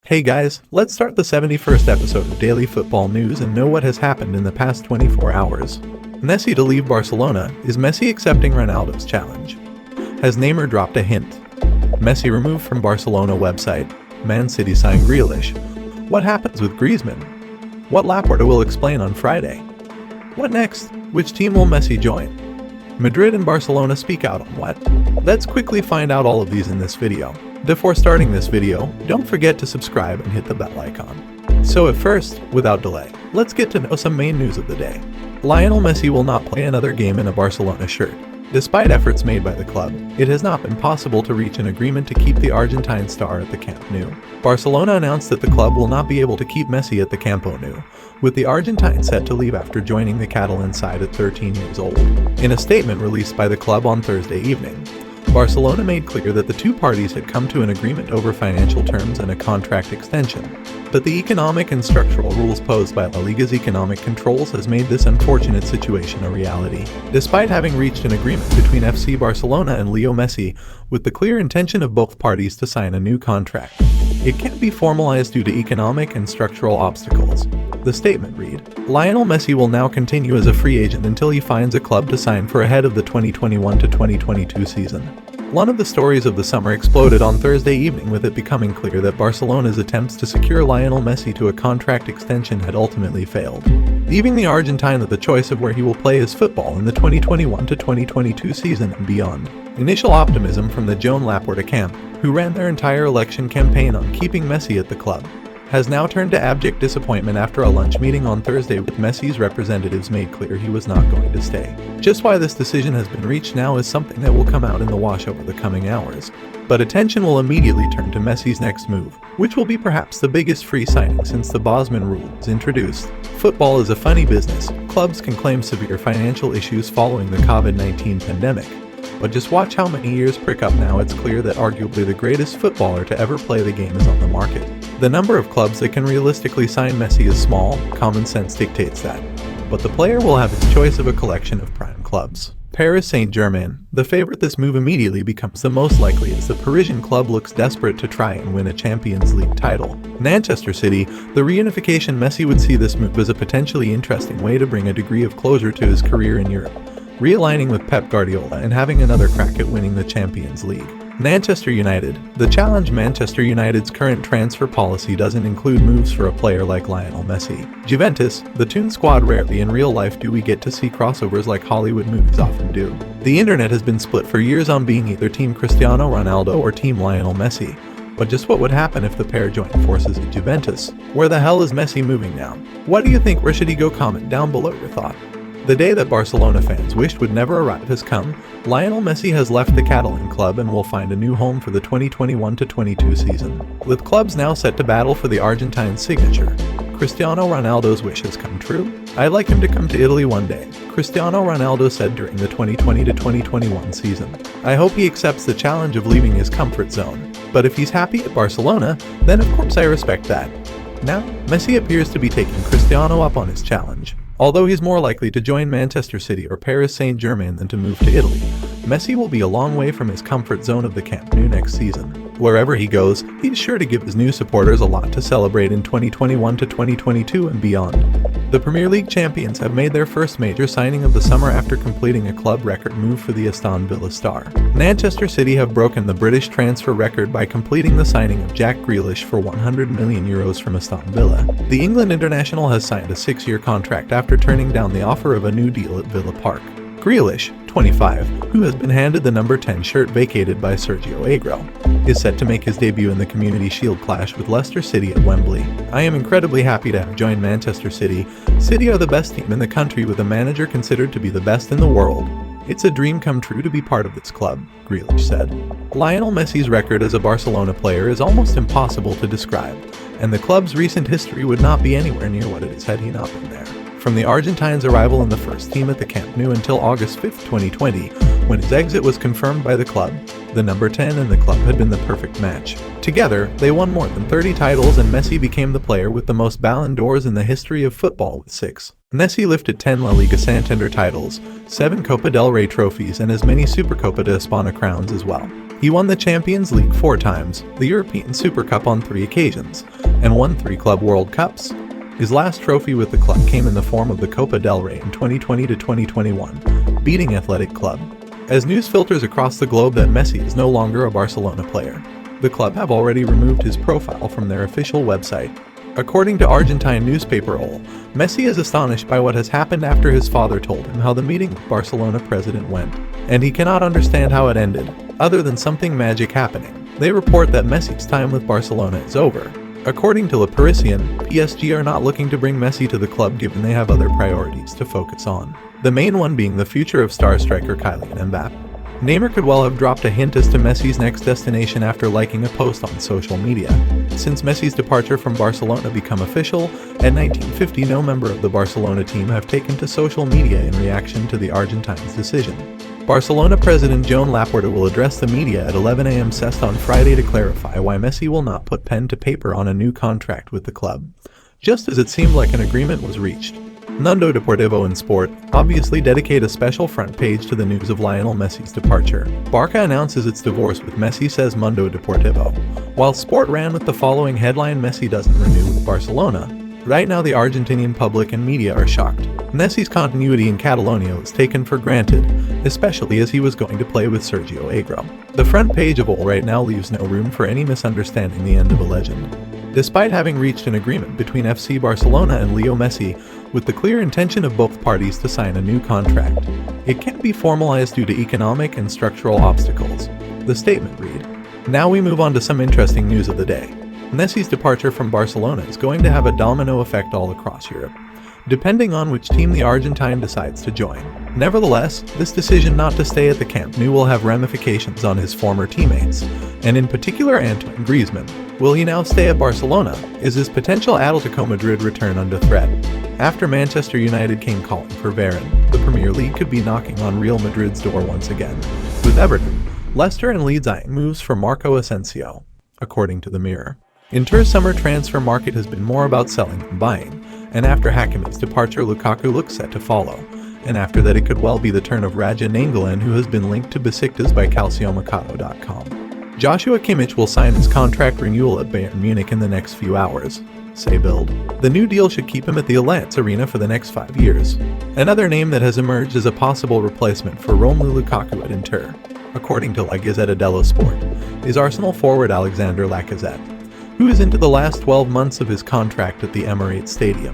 Hey guys, let's start the 71st episode of Daily Football News and know what has happened in the past 24 hours. Messi to leave Barcelona. Is Messi accepting Ronaldo's challenge? Has Neymar dropped a hint? Messi removed from Barcelona website. Man City signed Grealish. What happens with Griezmann? What Laporta will explain on Friday? What next? Which team will Messi join? Madrid and Barcelona speak out on what? Let's quickly find out all of these in this video. Before starting this video, don't forget to subscribe and hit the bell icon. So at first, without delay, let's get to know some main news of the day. Lionel Messi will not play another game in a Barcelona shirt. Despite efforts made by the club, it has not been possible to reach an agreement to keep the Argentine star at the Camp Nou. Barcelona announced that the club will not be able to keep Messi at the Camp Nou, with the Argentine set to leave after joining the Catalan side at 13 years old. In a statement released by the club on Thursday evening, Barcelona made clear that the two parties had come to an agreement over financial terms and a contract extension, but the economic and structural rules posed by La Liga's economic controls has made this unfortunate situation a reality. Despite having reached an agreement between FC Barcelona and Leo Messi, with the clear intention of both parties to sign a new contract, it can't be formalized due to economic and structural obstacles. The statement read, Lionel Messi will now continue as a free agent until he finds a club to sign for ahead of the 2021-2022 season. One of the stories of the summer exploded on Thursday evening, with it becoming clear that Barcelona's attempts to secure Lionel Messi to a contract extension had ultimately failed, leaving the Argentine with the choice of where he will play his football in the 2021-2022 season and beyond. Initial optimism from the Joan Laporta camp, who ran their entire election campaign on keeping Messi at the club, has now turned to abject disappointment after a lunch meeting on Thursday with Messi's representatives made clear he was not going to stay. Just why this decision has been reached now is something that will come out in the wash over the coming hours, but attention will immediately turn to Messi's next move, which will be perhaps the biggest free signing since the Bosman rule was introduced. Football is a funny business. Clubs can claim severe financial issues following the COVID-19 pandemic, but just watch how many years prick up now. It's clear that arguably the greatest footballer to ever play the game is on the market. The number of clubs that can realistically sign Messi is small. Common sense dictates that, but the player will have his choice of a collection of prime clubs. Paris Saint-Germain, the favorite. This move immediately becomes the most likely as the Parisian club looks desperate to try and win a Champions League title. Manchester City, the reunification. Messi would see this move as a potentially interesting way to bring a degree of closure to his career in Europe, realigning with Pep Guardiola and having another crack at winning the Champions League. Manchester United, the challenge. Manchester United's current transfer policy doesn't include moves for a player like Lionel Messi. Juventus, the Toon Squad. Rarely in real life do we get to see crossovers like Hollywood movies often do. The internet has been split for years on being either Team Cristiano Ronaldo or Team Lionel Messi. But just what would happen if the pair joined forces at Juventus? Where the hell is Messi moving now? What do you think? Where should he go? Comment down below your thought. The day that Barcelona fans wished would never arrive has come. Lionel Messi has left the Catalan club and will find a new home for the 2021-22 season. With clubs now set to battle for the Argentine signature, Cristiano Ronaldo's wish has come true. I'd like him to come to Italy one day, Cristiano Ronaldo said during the 2020-2021 season. I hope he accepts the challenge of leaving his comfort zone, but if he's happy at Barcelona, then of course I respect that. Now, Messi appears to be taking Cristiano up on his challenge. Although he's more likely to join Manchester City or Paris Saint-Germain than to move to Italy, Messi will be a long way from his comfort zone of the Camp Nou next season. Wherever he goes, he's sure to give his new supporters a lot to celebrate in 2021-2022 and beyond. The Premier League champions have made their first major signing of the summer after completing a club record move for the Aston Villa star. Manchester City have broken the British transfer record by completing the signing of Jack Grealish for €100 million from Aston Villa. The England international has signed a 6-year contract after turning down the offer of a new deal at Villa Park. Grealish, 25, who has been handed the number 10 shirt vacated by Sergio Aguero, is set to make his debut in the Community Shield clash with Leicester City at Wembley. I am incredibly happy to have joined Manchester City. City are the best team in the country with a manager considered to be the best in the world. It's a dream come true to be part of this club, Grealish said. Lionel Messi's record as a Barcelona player is almost impossible to describe, and the club's recent history would not be anywhere near what it is had he not been there. From the Argentine's arrival in the first team at the Camp Nou until August 5, 2020, when his exit was confirmed by the club, the number 10 and the club had been the perfect match. Together, they won more than 30 titles and Messi became the player with the most Ballon d'Ors in the history of football with 6. Messi lifted 10 La Liga Santander titles, 7 Copa del Rey trophies and as many Supercopa de España crowns as well. He won the Champions League 4 times, the European Super Cup on 3 occasions, and won 3 Club World Cups. His last trophy with the club came in the form of the Copa del Rey in 2020-2021, beating Athletic Club. As news filters across the globe that Messi is no longer a Barcelona player, the club have already removed his profile from their official website. According to Argentine newspaper OL, Messi is astonished by what has happened after his father told him how the meeting with Barcelona president went, and he cannot understand how it ended, other than something magic happening. They report that Messi's time with Barcelona is over. According to Le Parisien, PSG are not looking to bring Messi to the club given they have other priorities to focus on, the main one being the future of star striker Kylian Mbappe. Neymar could well have dropped a hint as to Messi's next destination after liking a post on social media. Since Messi's departure from Barcelona became official, at 1950 no member of the Barcelona team have taken to social media in reaction to the Argentines' decision. Barcelona president Joan Laporta will address the media at 11 a.m. CEST on Friday to clarify why Messi will not put pen to paper on a new contract with the club, just as it seemed like an agreement was reached. Mundo Deportivo and Sport obviously dedicate a special front page to the news of Lionel Messi's departure. Barca announces its divorce with Messi, says Mundo Deportivo, while Sport ran with the following headline: Messi doesn't renew with Barcelona. Right now the Argentinian public and media are shocked. Messi's continuity in Catalonia was taken for granted, especially as he was going to play with Sergio Agüero. The front page of OL right now leaves no room for any misunderstanding the end of a legend. Despite having reached an agreement between FC Barcelona and Leo Messi, with the clear intention of both parties to sign a new contract, it can't be formalized due to economic and structural obstacles. The statement read. Now we move on to some interesting news of the day. Messi's departure from Barcelona is going to have a domino effect all across Europe, depending on which team the Argentine decides to join. Nevertheless, this decision not to stay at the Camp Nou will have ramifications on his former teammates, and in particular Antoine Griezmann. Will he now stay at Barcelona? Is his potential Atletico Madrid return under threat? After Manchester United came calling for Varane, the Premier League could be knocking on Real Madrid's door once again, with Everton, Leicester and Leeds eyeing moves for Marco Asensio, according to the Mirror. Inter's summer transfer market has been more about selling than buying, and after Hakimi's departure Lukaku looks set to follow, and after that it could well be the turn of Raja Nainggolan, who has been linked to Besiktas by CalcioMercato.com. Joshua Kimmich will sign his contract renewal at Bayern Munich in the next few hours, say Bild. The new deal should keep him at the Allianz Arena for the next 5 years. Another name that has emerged as a possible replacement for Romelu Lukaku at Inter, according to La Gazzetta dello Sport, is Arsenal forward Alexander Lacazette, who is into the last 12 months of his contract at the Emirates Stadium.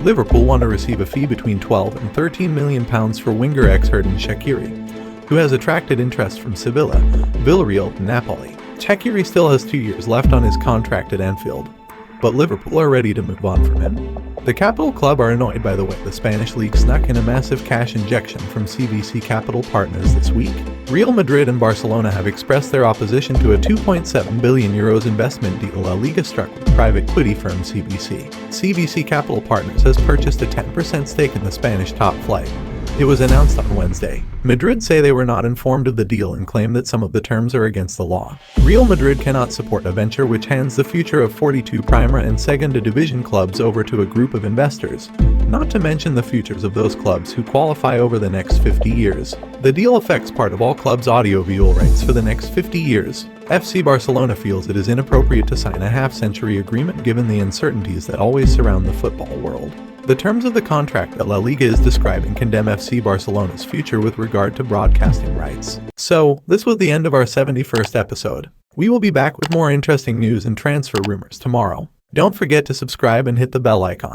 Liverpool want to receive a fee between £12 and £13 million for winger ex-Xherdan Shaqiri, who has attracted interest from Sevilla, Villarreal, and Napoli. Shaqiri still has 2 years left on his contract at Anfield, but Liverpool are ready to move on from him. The Capital Club are annoyed by the way the Spanish league snuck in a massive cash injection from CVC Capital Partners this week. Real Madrid and Barcelona have expressed their opposition to a €2.7 billion investment deal La Liga struck with private equity firm CVC. CVC Capital Partners has purchased a 10% stake in the Spanish top flight. It was announced on Wednesday. Madrid say they were not informed of the deal and claim that some of the terms are against the law. Real Madrid cannot support a venture which hands the future of 42 Primera and Segunda Division clubs over to a group of investors, not to mention the futures of those clubs who qualify over the next 50 years. The deal affects part of all clubs' audiovisual rights for the next 50 years. FC Barcelona feels it is inappropriate to sign a half-century agreement given the uncertainties that always surround the football world. The terms of the contract that La Liga is describing condemn FC Barcelona's future with regard to broadcasting rights. So, this was the end of our 71st episode. We will be back with more interesting news and transfer rumors tomorrow. Don't forget to subscribe and hit the bell icon.